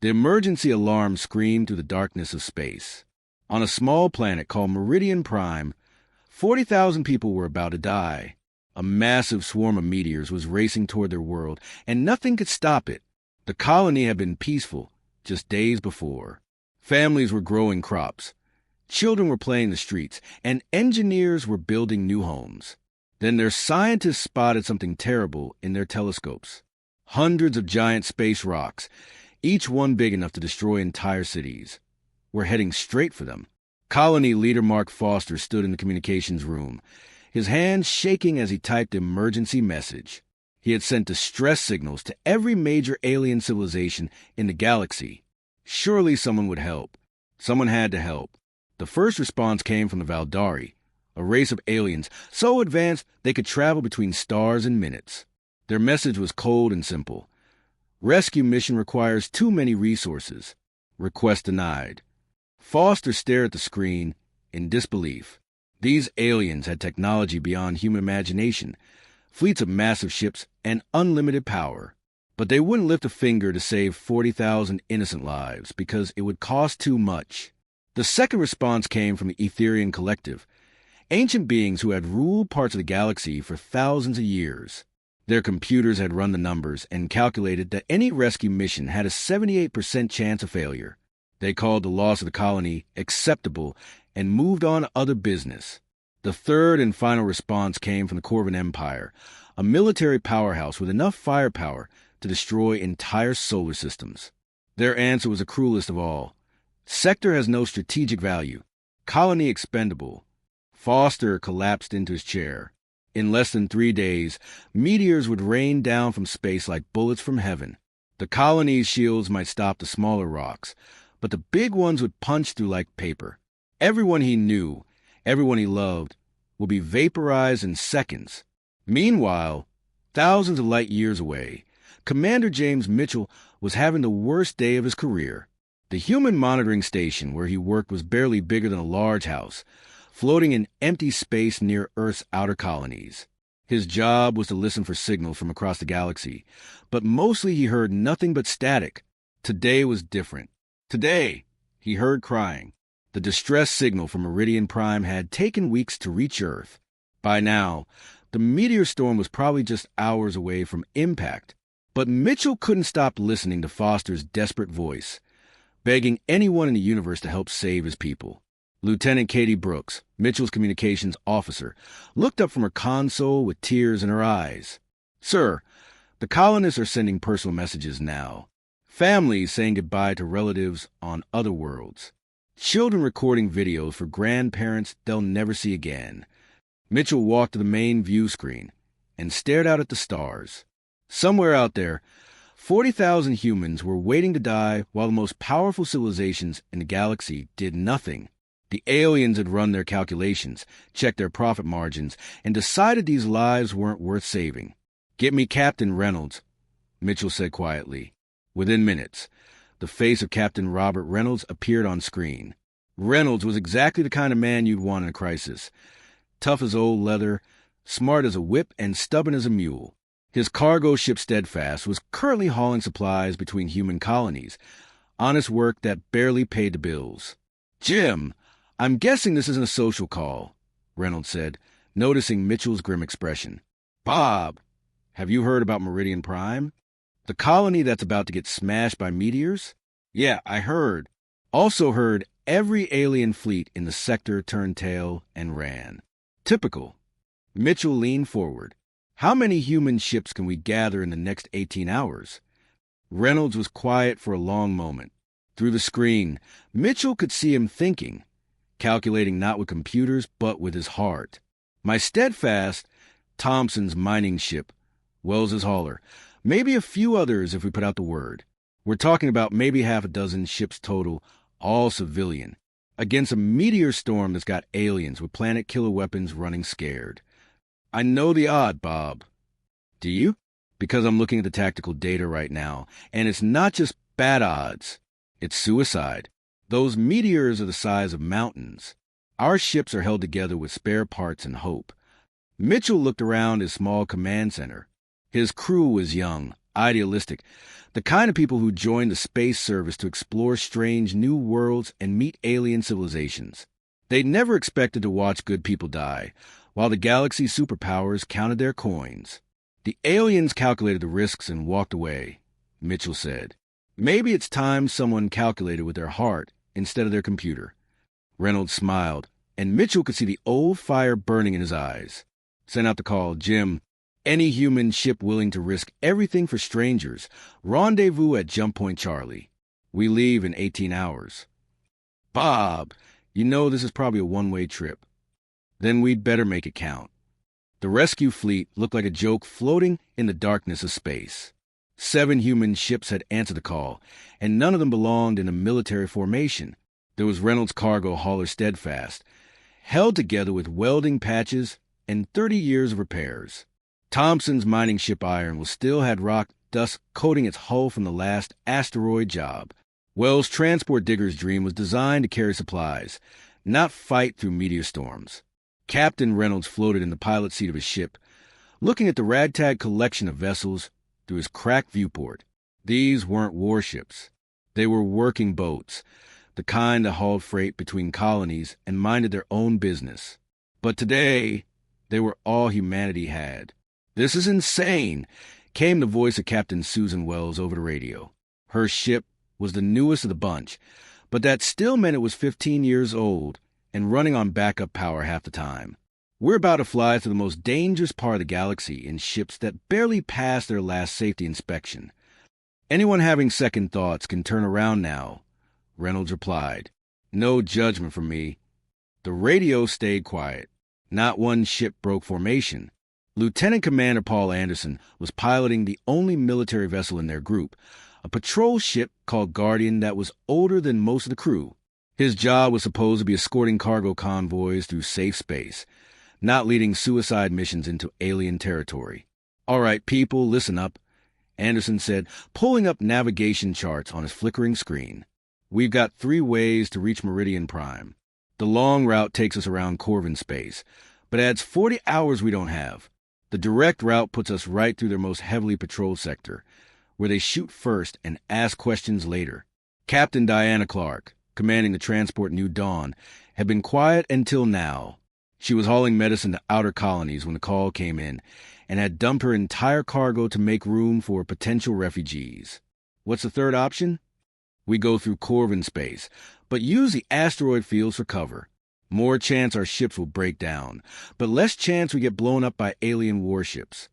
The emergency alarm screamed through the darkness of space. On a small planet called Meridian Prime, 40,000 people were about to die. A massive swarm of meteors was racing toward their world, and nothing could stop it. The colony had been peaceful just days before. Families were growing crops. Children were playing the streets, and engineers were building new homes. Then their scientists spotted something terrible in their telescopes. Hundreds of giant space rocks, each one big enough to destroy entire cities, were heading straight for them. Colony leader Mark Foster stood in the communications room, his hands shaking as he typed the emergency message. He had sent distress signals to every major alien civilization in the galaxy. Surely someone would help. Someone had to help. The first response came from the Valdari, a race of aliens so advanced they could travel between stars in minutes. Their message was cold and simple. Rescue mission requires too many resources. Request denied. Foster stared at the screen in disbelief. These aliens had technology beyond human imagination, fleets of massive ships, and unlimited power. But they wouldn't lift a finger to save 40,000 innocent lives because it would cost too much. The second response came from the Etherian Collective, ancient beings who had ruled parts of the galaxy for thousands of years. Their computers had run the numbers and calculated that any rescue mission had a 78% chance of failure. They called the loss of the colony acceptable and moved on to other business. The third and final response came from the Corvin Empire, a military powerhouse with enough firepower to destroy entire solar systems. Their answer was the cruelest of all. Sector has no strategic value. Colony expendable. Foster collapsed into his chair. In less than 3 days, meteors would rain down from space like bullets from heaven. The colony's shields might stop the smaller rocks, but the big ones would punch through like paper. Everyone he knew, everyone he loved, would be vaporized in seconds. Meanwhile, thousands of light years away, Commander James Mitchell was having the worst day of his career. The human monitoring station where he worked was barely bigger than a large house, floating in empty space near Earth's outer colonies. His job was to listen for signals from across the galaxy, but mostly he heard nothing but static. Today was different. Today, he heard crying. The distress signal from Meridian Prime had taken weeks to reach Earth. By now, the meteor storm was probably just hours away from impact. But Mitchell couldn't stop listening to Foster's desperate voice, begging anyone in the universe to help save his people. Lieutenant Katie Brooks, Mitchell's communications officer, looked up from her console with tears in her eyes. "Sir, the colonists are sending personal messages now. Families saying goodbye to relatives on other worlds. Children recording videos for grandparents they'll never see again." Mitchell walked to the main view screen and stared out at the stars. Somewhere out there, 40,000 humans were waiting to die while the most powerful civilizations in the galaxy did nothing. The aliens had run their calculations, checked their profit margins, and decided these lives weren't worth saving. "Get me Captain Reynolds," Mitchell said quietly. Within minutes, the face of Captain Robert Reynolds appeared on screen. Reynolds was exactly the kind of man you'd want in a crisis. Tough as old leather, smart as a whip, and stubborn as a mule. His cargo ship Steadfast was currently hauling supplies between human colonies, honest work that barely paid the bills. "Jim, I'm guessing this isn't a social call," Reynolds said, noticing Mitchell's grim expression. "Bob, have you heard about Meridian Prime? The colony that's about to get smashed by meteors?" "Yeah, I heard." "Also heard every alien fleet in the sector turned tail and ran." "Typical." Mitchell leaned forward. "How many human ships can we gather in the next 18 hours? Reynolds was quiet for a long moment. Through the screen, Mitchell could see him thinking, calculating not with computers, but with his heart. "My Steadfast, Thompson's mining ship, Wells's hauler, maybe a few others if we put out the word. We're talking about maybe half a dozen ships total, all civilian, against a meteor storm that's got aliens with planet-killer weapons running scared. I know the odd, Bob." "Do you?" "Because I'm looking at the tactical data right now, and it's not just bad odds. It's suicide. Those meteors are the size of mountains. Our ships are held together with spare parts and hope." Mitchell looked around his small command center. His crew was young, idealistic, the kind of people who joined the space service to explore strange new worlds and meet alien civilizations. They never expected to watch good people die, while the galaxy's superpowers counted their coins. The aliens calculated the risks and walked away, Mitchell said. Maybe it's time someone calculated with their heart instead of their computer. Reynolds smiled, and Mitchell could see the old fire burning in his eyes. Sent out the call, Jim. Any human ship willing to risk everything for strangers, rendezvous at Jump Point Charlie. We leave in 18 hours. Bob, you know this is probably a one-way trip. Then we'd better make it count. The rescue fleet looked like a joke floating in the darkness of space. 7 human ships had answered the call, and none of them belonged in a military formation. There was Reynolds' cargo hauler Steadfast, held together with welding patches and 30 years of repairs. Thompson's mining ship Iron still had rock dust coating its hull from the last asteroid job. Wells' transport digger's dream was designed to carry supplies, not fight through meteor storms. Captain Reynolds floated in the pilot's seat of his ship, looking at the ragtag collection of vessels through his cracked viewport. These weren't warships. They were working boats, the kind that hauled freight between colonies and minded their own business. But today, they were all humanity had. "This is insane," came the voice of Captain Susan Wells over the radio. Her ship was the newest of the bunch, but that still meant it was 15 years old and running on backup power half the time. "We're about to fly through the most dangerous part of the galaxy in ships that barely passed their last safety inspection. Anyone having second thoughts can turn around now," Reynolds replied. "No judgment from me." The radio stayed quiet. Not one ship broke formation. Lieutenant Commander Paul Anderson was piloting the only military vessel in their group, a patrol ship called Guardian that was older than most of the crew. His job was supposed to be escorting cargo convoys through safe space, not leading suicide missions into alien territory. "All right, people, listen up," Anderson said, pulling up navigation charts on his flickering screen. "We've got 3 ways to reach Meridian Prime. The long route takes us around Corvin space, but adds 40 hours we don't have. The direct route puts us right through their most heavily patrolled sector, where they shoot first and ask questions later." Captain Diana Clark, commanding the transport New Dawn, had been quiet until now. She was hauling medicine to outer colonies when the call came in, and had dumped her entire cargo to make room for potential refugees. "What's the third option?" "We go through Corvin space, but use the asteroid fields for cover. More chance our ships will break down, but less chance we get blown up by alien warships."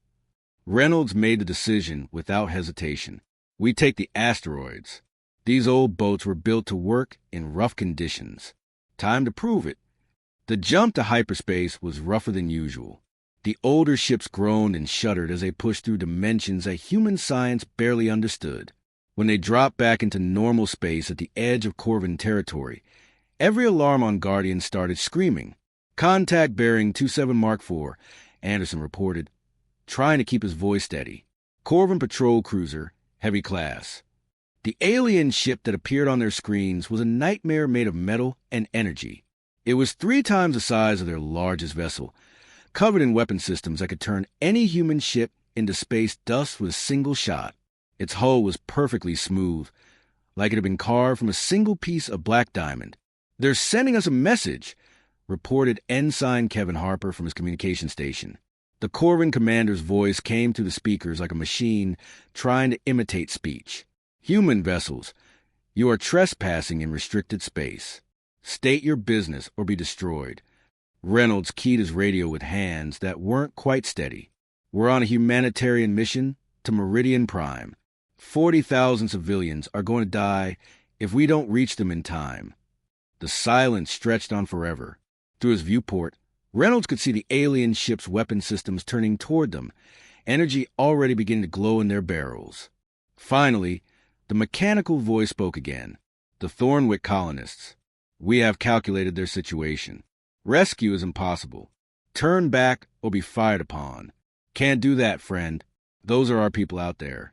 Reynolds made the decision without hesitation. "We take the asteroids. These old boats were built to work in rough conditions. Time to prove it." The jump to hyperspace was rougher than usual. The older ships groaned and shuddered as they pushed through dimensions that human science barely understood. When they dropped back into normal space at the edge of Corvin territory, every alarm on Guardian started screaming. "Contact bearing 27 Mark IV, Anderson reported, trying to keep his voice steady. "Corvin patrol cruiser, heavy class." The alien ship that appeared on their screens was a nightmare made of metal and energy. It was 3 times the size of their largest vessel, covered in weapon systems that could turn any human ship into space dust with a single shot. Its hull was perfectly smooth, like it had been carved from a single piece of black diamond. "They're sending us a message," reported Ensign Kevin Harper from his communication station. The Corvin commander's voice came through the speakers like a machine trying to imitate speech. "Human vessels, you are trespassing in restricted space. State your business or be destroyed." Reynolds keyed his radio with hands that weren't quite steady. "We're on a humanitarian mission to Meridian Prime. 40,000 civilians are going to die if we don't reach them in time." The silence stretched on forever. Through his viewport, Reynolds could see the alien ship's weapon systems turning toward them, energy already beginning to glow in their barrels. Finally, the mechanical voice spoke again. "The Thornwick colonists. We have calculated their situation. Rescue is impossible. Turn back or be fired upon. Can't do that, friend. Those are our people out there."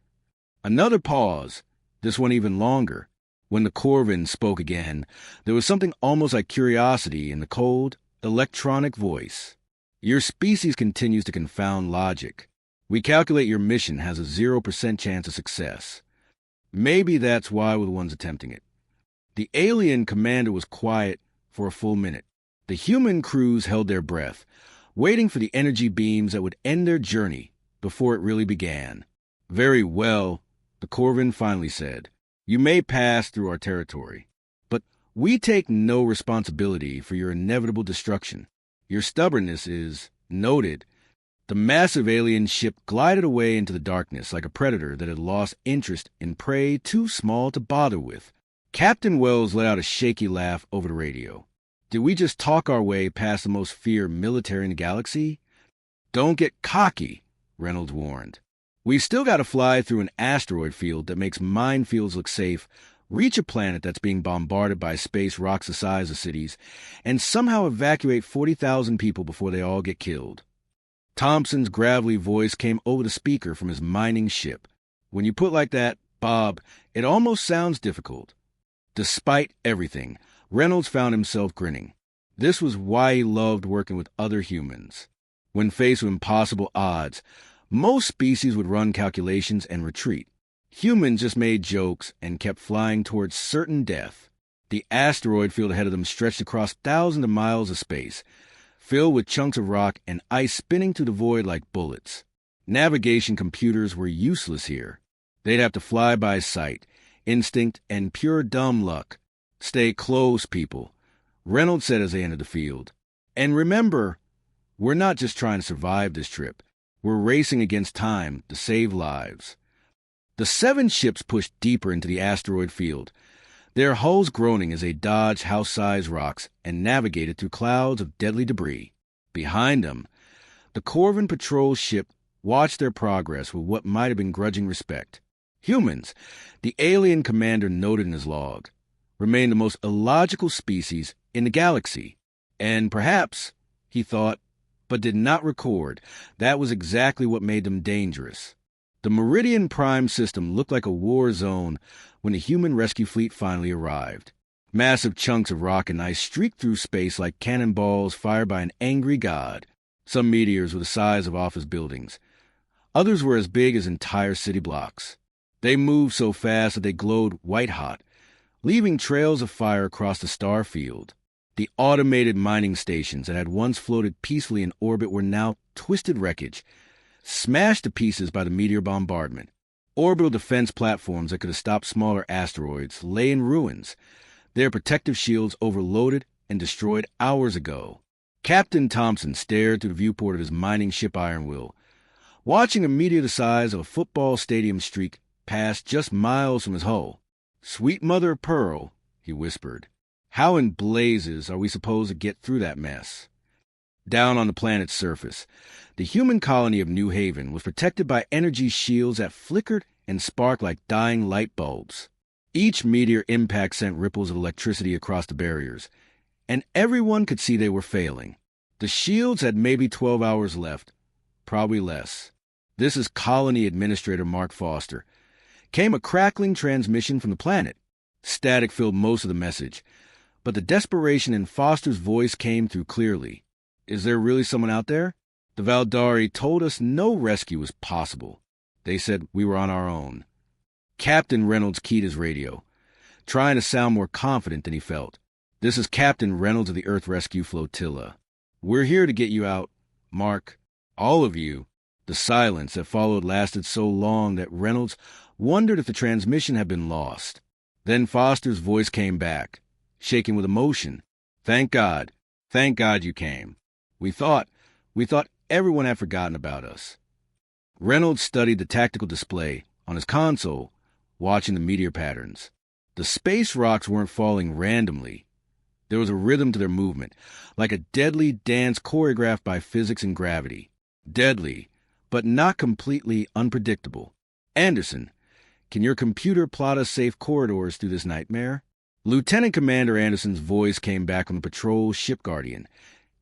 Another pause, this one even longer. When the Corvin spoke again, there was something almost like curiosity in the cold, electronic voice. "Your species continues to confound logic. We calculate your mission has a 0% chance of success. Maybe that's why we're the ones attempting it. The alien commander was quiet for a full minute. The human crews held their breath, waiting for the energy beams that would end their journey before it really began. Very well, the Corvin finally said. You may pass through our territory, but we take no responsibility for your inevitable destruction. Your stubbornness is noted. The massive alien ship glided away into the darkness like a predator that had lost interest in prey too small to bother with. Captain Wells let out a shaky laugh over the radio. Did we just talk our way past the most feared military in the galaxy? Don't get cocky, Reynolds warned. We've still got to fly through an asteroid field that makes minefields look safe, reach a planet that's being bombarded by space rocks the size of cities, and somehow evacuate 40,000 people before they all get killed. Thompson's gravelly voice came over the speaker from his mining ship. When you put like that, Bob, it almost sounds difficult. Despite everything, Reynolds found himself grinning. This was why he loved working with other humans. When faced with impossible odds, most species would run calculations and retreat. Humans just made jokes and kept flying towards certain death. The asteroid field ahead of them stretched across thousands of miles of space, filled with chunks of rock and ice spinning through the void like bullets. Navigation computers were useless here. They'd have to fly by sight, instinct, and pure dumb luck. Stay close, people, Reynolds said as they entered the field. And remember, we're not just trying to survive this trip. We're racing against time to save lives. The 7 ships pushed deeper into the asteroid field, their hulls groaning as they dodged house-sized rocks and navigated through clouds of deadly debris. Behind them, the Corvin patrol ship watched their progress with what might have been grudging respect. Humans, the alien commander noted in his log, remain the most illogical species in the galaxy. And perhaps, he thought, but did not record, that was exactly what made them dangerous. The Meridian Prime system looked like a war zone when the human rescue fleet finally arrived. Massive chunks of rock and ice streaked through space like cannonballs fired by an angry god. Some meteors were the size of office buildings. Others were as big as entire city blocks. They moved so fast that they glowed white-hot, leaving trails of fire across the star field. The automated mining stations that had once floated peacefully in orbit were now twisted wreckage, smashed to pieces by the meteor bombardment. Orbital defense platforms that could have stopped smaller asteroids lay in ruins, their protective shields overloaded and destroyed hours ago. Captain Thompson stared through the viewport of his mining ship Ironwill, watching a meteor the size of a football stadium streak past just miles from his hull. "Sweet mother of pearl," he whispered. "How in blazes are we supposed to get through that mess?" Down on the planet's surface, the human colony of New Haven was protected by energy shields that flickered and sparked like dying light bulbs. Each meteor impact sent ripples of electricity across the barriers, and everyone could see they were failing. The shields had maybe 12 hours left, probably less. "This is Colony Administrator Mark Foster." Came a crackling transmission from the planet. Static filled most of the message, but the desperation in Foster's voice came through clearly. "Is there really someone out there? The Valdari told us no rescue was possible. They said we were on our own." Captain Reynolds keyed his radio, trying to sound more confident than he felt. "This is Captain Reynolds of the Earth Rescue Flotilla. We're here to get you out, Mark. All of you." The silence that followed lasted so long that Reynolds wondered if the transmission had been lost. Then Foster's voice came back, shaking with emotion. Thank God you came. We thought everyone had forgotten about us." Reynolds studied the tactical display on his console, watching the meteor patterns. The space rocks weren't falling randomly. There was a rhythm to their movement, like a deadly dance choreographed by physics and gravity. Deadly, but not completely unpredictable. "Anderson, can your computer plot us safe corridors through this nightmare?" Lieutenant Commander Anderson's voice came back from the patrol ship guardian,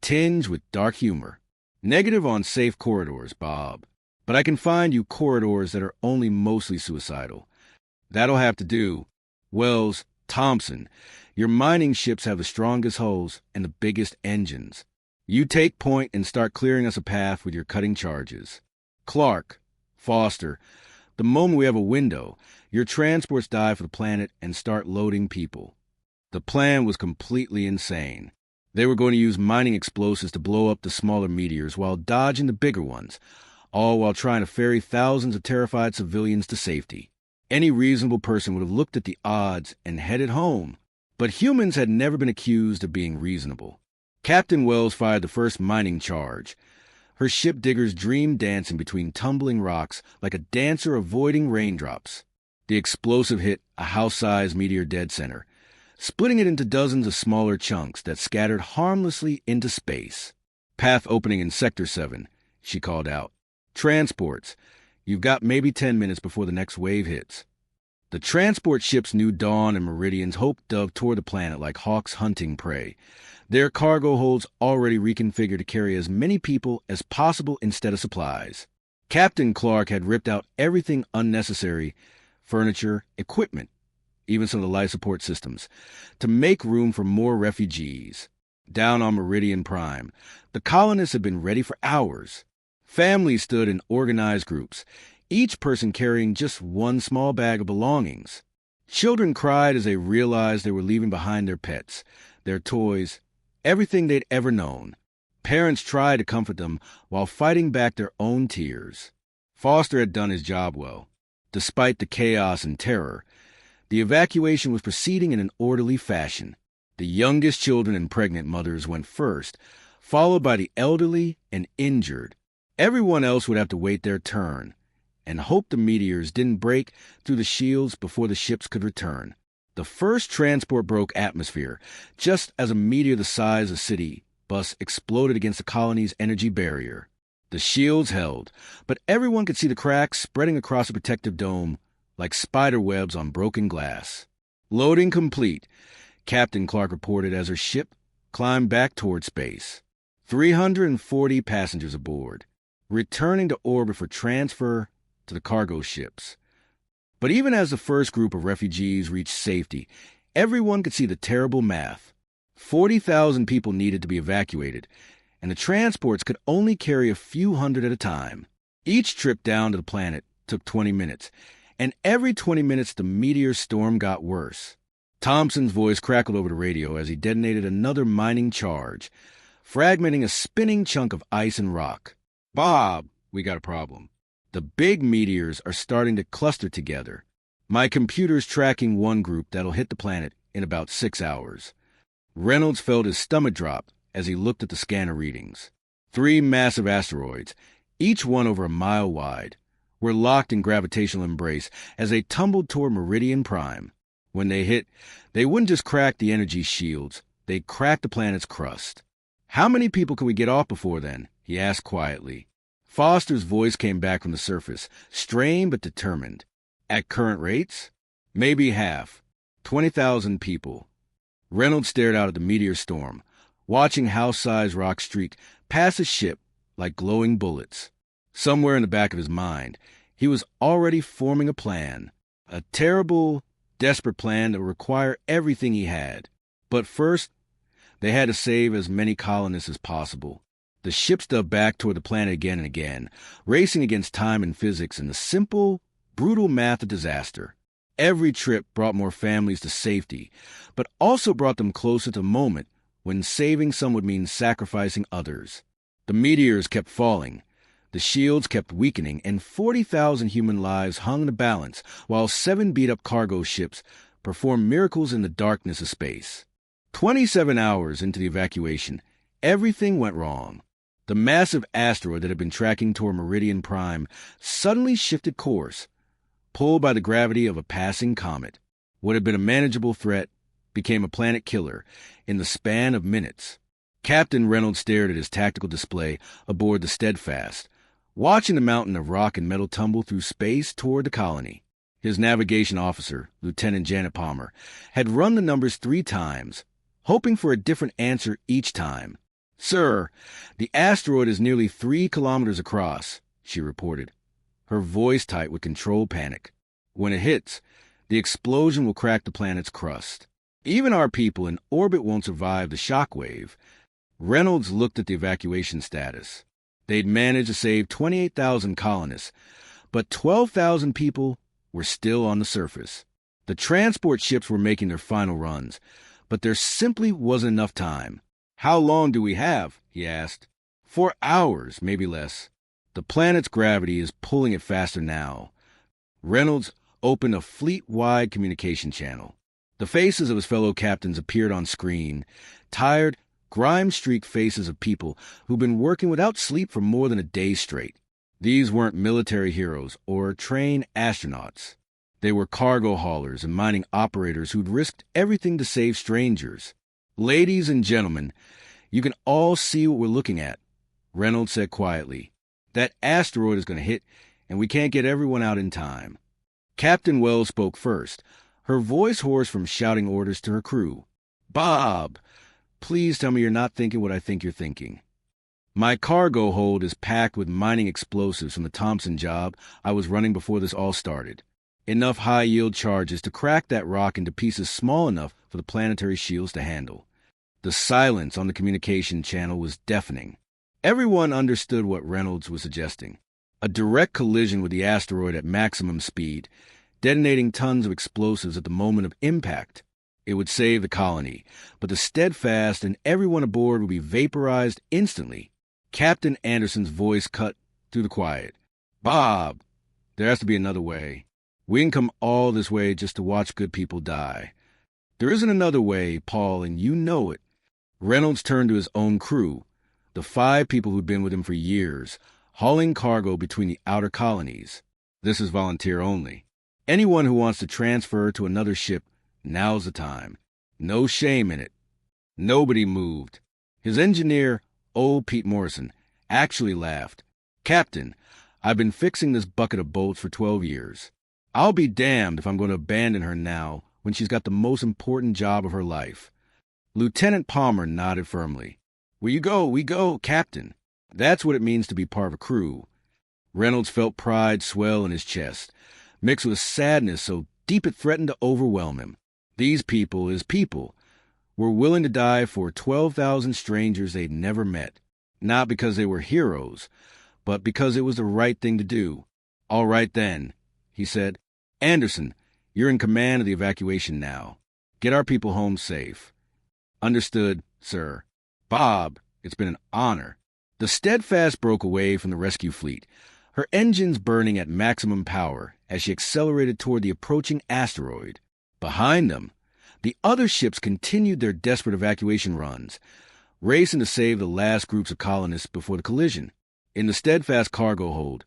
tinged with dark humor. "Negative on safe corridors, Bob. But I can find you corridors that are only mostly suicidal. That'll have to do. Wells, Thompson, your mining ships have the strongest hulls and the biggest engines. You take point and start clearing us a path with your cutting charges." Clark, Foster, the moment we have a window, your transports dive for the planet and start loading people. The plan was completely insane. They were going to use mining explosives to blow up the smaller meteors while dodging the bigger ones, all while trying to ferry thousands of terrified civilians to safety. Any reasonable person would have looked at the odds and headed home. But humans had never been accused of being reasonable. Captain Wells fired the first mining charge. Her ship diggers dreamed dancing between tumbling rocks like a dancer avoiding raindrops. The explosive hit a house-sized meteor dead center, splitting it into dozens of smaller chunks that scattered harmlessly into space. Path opening in Sector 7, she called out. Transports. You've got maybe 10 minutes before the next wave hits. The transport ships knew Dawn and Meridian's hope dove toward the planet like hawks hunting prey, their cargo holds already reconfigured to carry as many people as possible instead of supplies. Captain Clark had ripped out everything unnecessary, furniture, equipment, even some of the life support systems, to make room for more refugees. Down on Meridian Prime, the colonists had been ready for hours. Families stood in organized groups, each person carrying just one small bag of belongings. Children cried as they realized they were leaving behind their pets, their toys, everything they'd ever known. Parents tried to comfort them while fighting back their own tears. Foster had done his job well. Despite the chaos and terror, the evacuation was proceeding in an orderly fashion. The youngest children and pregnant mothers went first, followed by the elderly and injured. Everyone else would have to wait their turn and hope the meteors didn't break through the shields before the ships could return. The first transport broke atmosphere, just as a meteor the size of a city bus exploded against the colony's energy barrier. The shields held, but everyone could see the cracks spreading across the protective dome like spider webs on broken glass. Loading complete, Captain Clark reported as her ship climbed back toward space. 340 passengers aboard, returning to orbit for transfer to the cargo ships. But even as the first group of refugees reached safety, everyone could see the terrible math. 40,000 people needed to be evacuated, and the transports could only carry a few hundred at a time. Each trip down to the planet took 20 minutes, and every 20 minutes the meteor storm got worse. Thompson's voice crackled over the radio as he detonated another mining charge, fragmenting a spinning chunk of ice and rock. "Bob, we got a problem. The big meteors are starting to cluster together. My computer's tracking one group that'll hit the planet in about 6 hours." Reynolds felt his stomach drop as he looked at the scanner readings. 3 massive asteroids, each one over a mile wide, were locked in gravitational embrace as they tumbled toward Meridian Prime. When they hit, they wouldn't just crack the energy shields, they'd crack the planet's crust. "How many people can we get off before then?" he asked quietly. Foster's voice came back from the surface, strained but determined. "At current rates? Maybe half. 20,000 people." Reynolds stared out at the meteor storm, watching house-sized rocks streak past his ship like glowing bullets. Somewhere in the back of his mind, he was already forming a plan. A terrible, desperate plan that would require everything he had. But first, they had to save as many colonists as possible. The ships dove back toward the planet again and again, racing against time and physics in the simple, brutal math of disaster. Every trip brought more families to safety, but also brought them closer to the moment when saving some would mean sacrificing others. The meteors kept falling, the shields kept weakening, and 40,000 human lives hung in the balance while 7 beat-up cargo ships performed miracles in the darkness of space. 27 hours into the evacuation, everything went wrong. The massive asteroid that had been tracking toward Meridian Prime suddenly shifted course, pulled by the gravity of a passing comet. What had been a manageable threat became a planet killer in the span of minutes. Captain Reynolds stared at his tactical display aboard the Steadfast, watching the mountain of rock and metal tumble through space toward the colony. His navigation officer, Lieutenant Janet Palmer, had run the numbers 3 times, hoping for a different answer each time. "Sir, the asteroid is nearly 3 kilometers across," she reported, her voice tight with controlled panic. "When it hits, the explosion will crack the planet's crust. Even our people in orbit won't survive the shock wave." Reynolds looked at the evacuation status. They'd managed to save 28,000 colonists, but 12,000 people were still on the surface. The transport ships were making their final runs, but there simply wasn't enough time. "How long do we have?" he asked. "4 hours, maybe less. The planet's gravity is pulling it faster now." Reynolds opened a fleet-wide communication channel. The faces of his fellow captains appeared on screen, tired, grime-streaked faces of people who'd been working without sleep for more than a day straight. These weren't military heroes or trained astronauts. They were cargo haulers and mining operators who'd risked everything to save strangers. "Ladies and gentlemen, you can all see what we're looking at," Reynolds said quietly. "That asteroid is going to hit, and we can't get everyone out in time." Captain Wells spoke first, her voice hoarse from shouting orders to her crew. "Bob, please tell me you're not thinking what I think you're thinking. My cargo hold is packed with mining explosives from the Thompson job I was running before this all started. Enough high-yield charges to crack that rock into pieces small enough for the planetary shields to handle." The silence on the communication channel was deafening. Everyone understood what Reynolds was suggesting. A direct collision with the asteroid at maximum speed, detonating tons of explosives at the moment of impact. It would save the colony, but the Steadfast and everyone aboard would be vaporized instantly. Captain Anderson's voice cut through the quiet. "Bob, there has to be another way. We didn't come all this way just to watch good people die. There isn't another way, Paul, and you know it." Reynolds turned to his own crew, the 5 people who'd been with him for years, hauling cargo between the outer colonies. "This is volunteer only. Anyone who wants to transfer to another ship, now's the time. No shame in it." Nobody moved. His engineer, old Pete Morrison, actually laughed. "Captain, I've been fixing this bucket of bolts for 12 years. I'll be damned if I'm going to abandon her now when she's got the most important job of her life." Lieutenant Palmer nodded firmly. We go, Captain. That's what it means to be part of a crew." Reynolds felt pride swell in his chest, mixed with sadness so deep it threatened to overwhelm him. These people, his people, were willing to die for 12,000 strangers they'd never met, not because they were heroes, but because it was the right thing to do. "All right, then," he said. "Anderson, you're in command of the evacuation now. Get our people home safe." "Understood, sir." "Bob, it's been an honor." The Steadfast broke away from the rescue fleet, her engines burning at maximum power as she accelerated toward the approaching asteroid. Behind them, the other ships continued their desperate evacuation runs, racing to save the last groups of colonists before the collision. In the Steadfast cargo hold,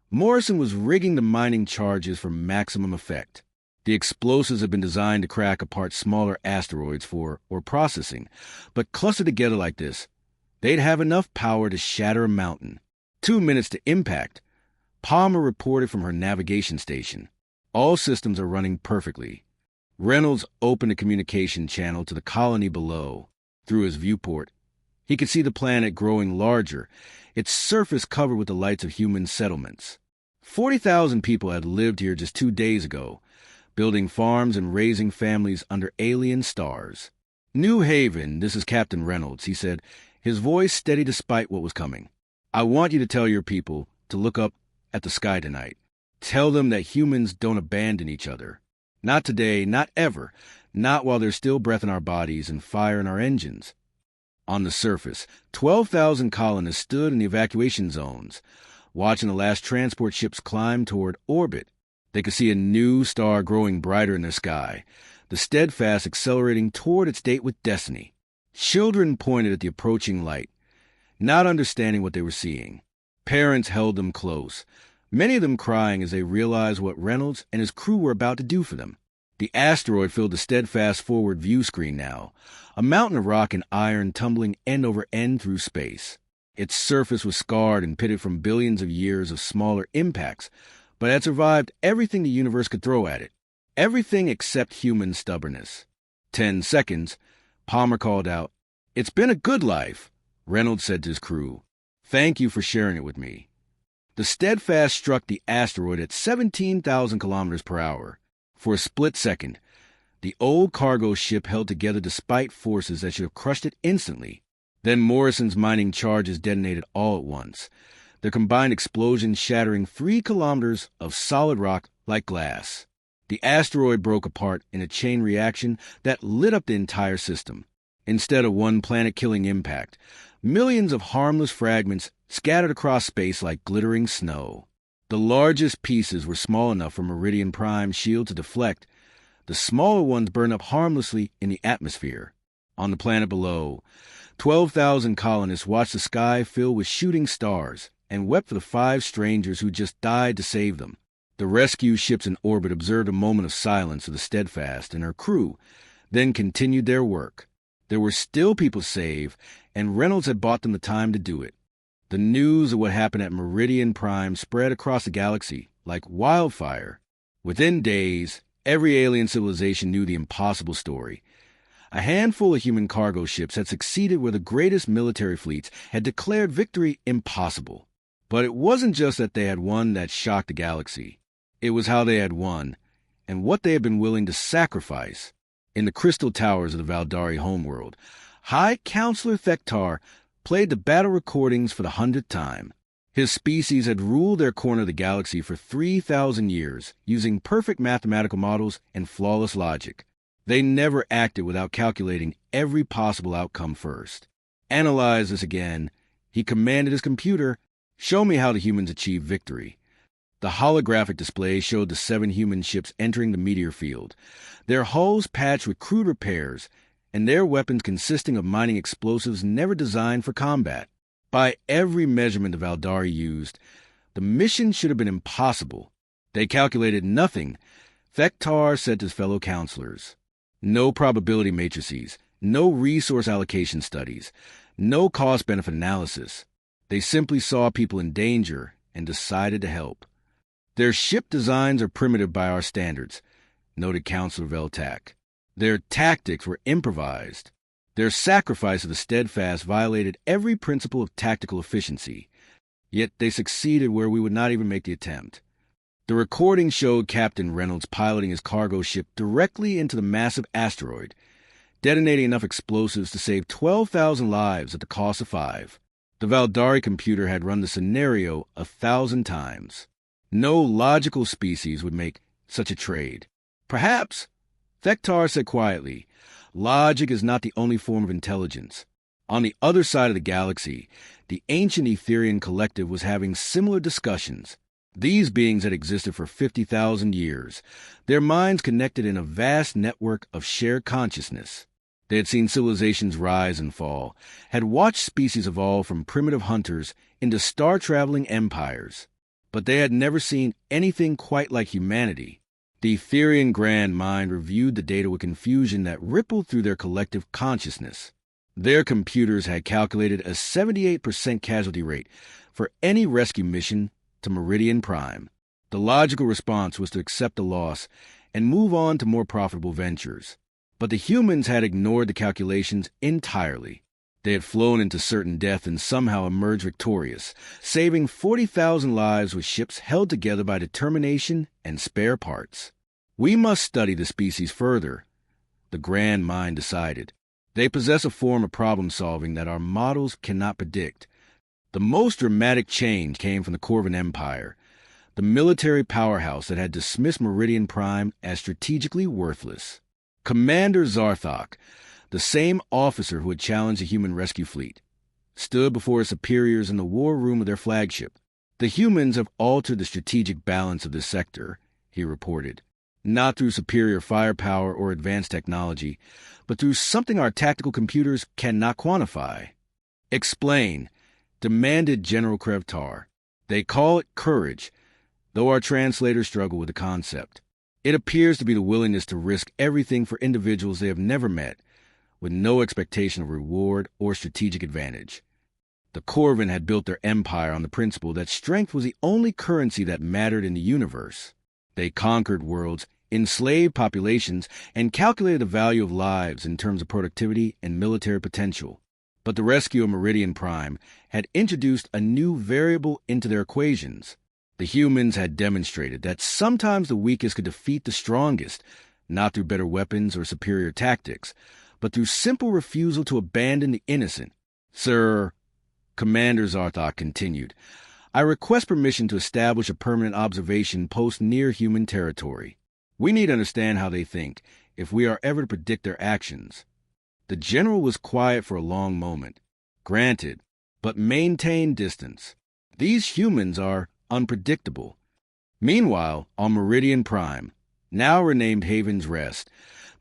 Morrison was rigging the mining charges for maximum effect. The explosives had been designed to crack apart smaller asteroids for processing, but clustered together like this, they'd have enough power to shatter a mountain. 2 minutes to impact. Palmer reported from her navigation station. "All systems are running perfectly." Reynolds opened a communication channel to the colony below. Through his viewport, he could see the planet growing larger, its surface covered with the lights of human settlements. 40,000 people had lived here just 2 days ago, building farms and raising families under alien stars. "New Haven, this is Captain Reynolds," he said, his voice steady despite what was coming. "I want you to tell your people to look up at the sky tonight. Tell them that humans don't abandon each other. Not today, not ever, not while there's still breath in our bodies and fire in our engines." On the surface, 12,000 colonists stood in the evacuation zones, watching the last transport ships climb toward orbit. They could see a new star growing brighter in the sky, the Steadfast accelerating toward its date with destiny. Children pointed at the approaching light, not understanding what they were seeing. Parents held them close, many of them crying as they realized what Reynolds and his crew were about to do for them. The asteroid filled the Steadfast forward view screen now, a mountain of rock and iron tumbling end over end through space. Its surface was scarred and pitted from billions of years of smaller impacts, but had survived everything the universe could throw at it. Everything except human stubbornness. 10 seconds, Palmer called out, "It's been a good life," Reynolds said to his crew. "Thank you for sharing it with me." The Steadfast struck the asteroid at 17,000 kilometers per hour. For a split second, the old cargo ship held together despite forces that should have crushed it instantly. Then Morrison's mining charges detonated all at once, their combined explosions shattering 3 kilometers of solid rock like glass. The asteroid broke apart in a chain reaction that lit up the entire system. Instead of one planet-killing impact, millions of harmless fragments scattered across space like glittering snow. The largest pieces were small enough for Meridian Prime's shield to deflect. The smaller ones burned up harmlessly in the atmosphere. On the planet below, 12,000 colonists watched the sky fill with shooting stars and wept for the 5 strangers who just died to save them. The rescue ships in orbit observed a moment of silence for the Steadfast and her crew, then continued their work. There were still people saved, and Reynolds had bought them the time to do it. The news of what happened at Meridian Prime spread across the galaxy like wildfire. Within days, every alien civilization knew the impossible story. A handful of human cargo ships had succeeded where the greatest military fleets had declared victory impossible. But it wasn't just that they had won that shocked the galaxy. It was how they had won, and what they had been willing to sacrifice. In the crystal towers of the Valdari homeworld, High Counselor Thektar played the battle recordings for the 100th time. His species had ruled their corner of the galaxy for 3,000 years, using perfect mathematical models and flawless logic. They never acted without calculating every possible outcome first. Analyze this again. He commanded his computer, show me how the humans achieved victory. The holographic display showed the 7 human ships entering the meteor field, their hulls patched with crude repairs, and their weapons consisting of mining explosives never designed for combat. By every measurement the Valdari used, the mission should have been impossible. They calculated nothing, Thektar said to his fellow counselors. No probability matrices, no resource allocation studies, no cost-benefit analysis. They simply saw people in danger and decided to help. Their ship designs are primitive by our standards, noted Counselor Veltak. Their tactics were improvised. Their sacrifice of the Steadfast violated every principle of tactical efficiency. Yet they succeeded where we would not even make the attempt. The recording showed Captain Reynolds piloting his cargo ship directly into the massive asteroid, detonating enough explosives to save 12,000 lives at the cost of 5. The Valdari computer had run the scenario 1,000 times. No logical species would make such a trade. Perhaps, Thektar said quietly, logic is not the only form of intelligence. On the other side of the galaxy, the ancient Etherian collective was having similar discussions. These beings had existed for 50,000 years, their minds connected in a vast network of shared consciousness. They had seen civilizations rise and fall, had watched species evolve from primitive hunters into star-traveling empires. But they had never seen anything quite like humanity. The Etherian Grand Mind reviewed the data with confusion that rippled through their collective consciousness. Their computers had calculated a 78% casualty rate for any rescue mission to Meridian Prime. The logical response was to accept the loss and move on to more profitable ventures. But the humans had ignored the calculations entirely. They had flown into certain death and somehow emerged victorious, saving 40,000 lives with ships held together by determination and spare parts. We must study the species further, the Grand Mind decided. They possess a form of problem-solving that our models cannot predict. The most dramatic change came from the Corvin Empire, the military powerhouse that had dismissed Meridian Prime as strategically worthless. Commander Zarthok, the same officer who had challenged the human rescue fleet, stood before his superiors in the war room of their flagship. The humans have altered the strategic balance of this sector, he reported, not through superior firepower or advanced technology, but through something our tactical computers cannot quantify. Explain, demanded General Krevtar. They call it courage, though our translators struggle with the concept. It appears to be the willingness to risk everything for individuals they have never met, with no expectation of reward or strategic advantage. The Corvin had built their empire on the principle that strength was the only currency that mattered in the universe. They conquered worlds, enslaved populations, and calculated the value of lives in terms of productivity and military potential. But the rescue of Meridian Prime had introduced a new variable into their equations. The humans had demonstrated that sometimes the weakest could defeat the strongest, not through better weapons or superior tactics, but through simple refusal to abandon the innocent. Sir, Commander Zarthok continued, I request permission to establish a permanent observation post near human territory. We need to understand how they think, if we are ever to predict their actions. The general was quiet for a long moment. Granted, but maintain distance. These humans are unpredictable. Meanwhile, on Meridian Prime, now renamed Haven's Rest,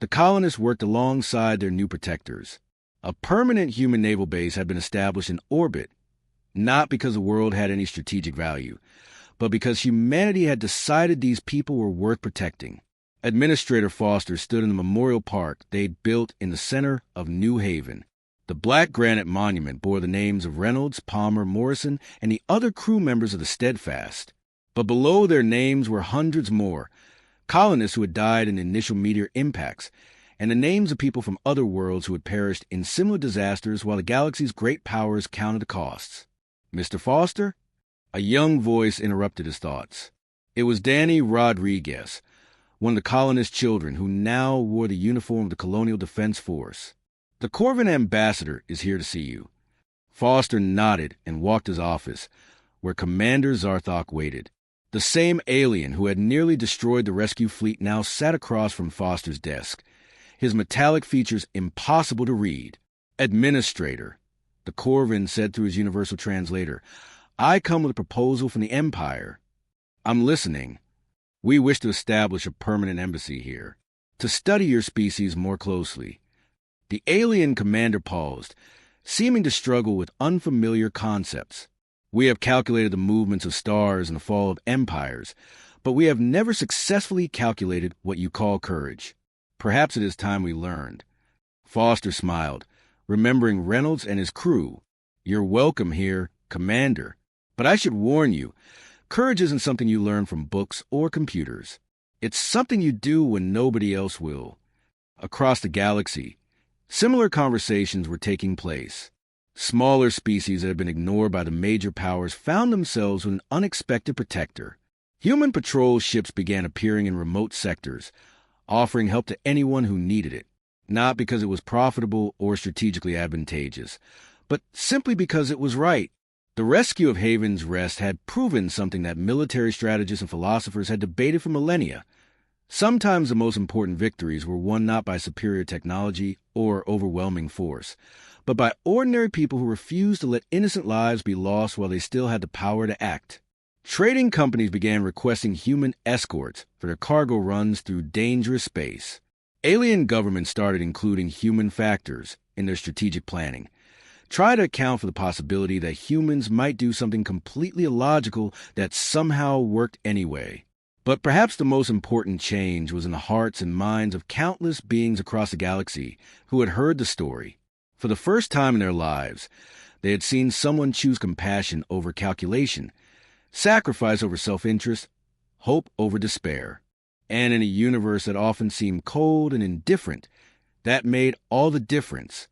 the colonists worked alongside their new protectors. A permanent human naval base had been established in orbit, not because the world had any strategic value, but because humanity had decided these people were worth protecting. Administrator Foster stood in the memorial park they'd built in the center of New Haven. The black granite monument bore the names of Reynolds, Palmer, Morrison, and the other crew members of the Steadfast. But below their names were hundreds more, colonists who had died in initial meteor impacts, and the names of people from other worlds who had perished in similar disasters while the galaxy's great powers counted the costs. Mr. Foster? A young voice interrupted his thoughts. It was Danny Rodriguez, one of the colonists' children who now wore the uniform of the Colonial Defense Force. The Corvin ambassador is here to see you. Foster nodded and walked to his office, where Commander Zarthok waited. The same alien who had nearly destroyed the rescue fleet now sat across from Foster's desk, his metallic features impossible to read. Administrator, the Corvin said through his universal translator, I come with a proposal from the Empire. I'm listening. We wish to establish a permanent embassy here, to study your species more closely. The alien commander paused, seeming to struggle with unfamiliar concepts. We have calculated the movements of stars and the fall of empires, but we have never successfully calculated what you call courage. Perhaps it is time we learned. Foster smiled, remembering Reynolds and his crew. You're welcome here, Commander. But I should warn you, courage isn't something you learn from books or computers. It's something you do when nobody else will. Across the galaxy, similar conversations were taking place. Smaller species that had been ignored by the major powers found themselves with an unexpected protector. Human patrol ships began appearing in remote sectors, offering help to anyone who needed it, not because it was profitable or strategically advantageous, but simply because it was right. The rescue of Haven's Rest had proven something that military strategists and philosophers had debated for millennia. Sometimes the most important victories were won not by superior technology or overwhelming force, but by ordinary people who refused to let innocent lives be lost while they still had the power to act. Trading companies began requesting human escorts for their cargo runs through dangerous space. Alien governments started including human factors in their strategic planning. Try to account for the possibility that humans might do something completely illogical that somehow worked anyway. But perhaps the most important change was in the hearts and minds of countless beings across the galaxy who had heard the story. For the first time in their lives, they had seen someone choose compassion over calculation, sacrifice over self-interest, hope over despair. And in a universe that often seemed cold and indifferent, that made all the difference.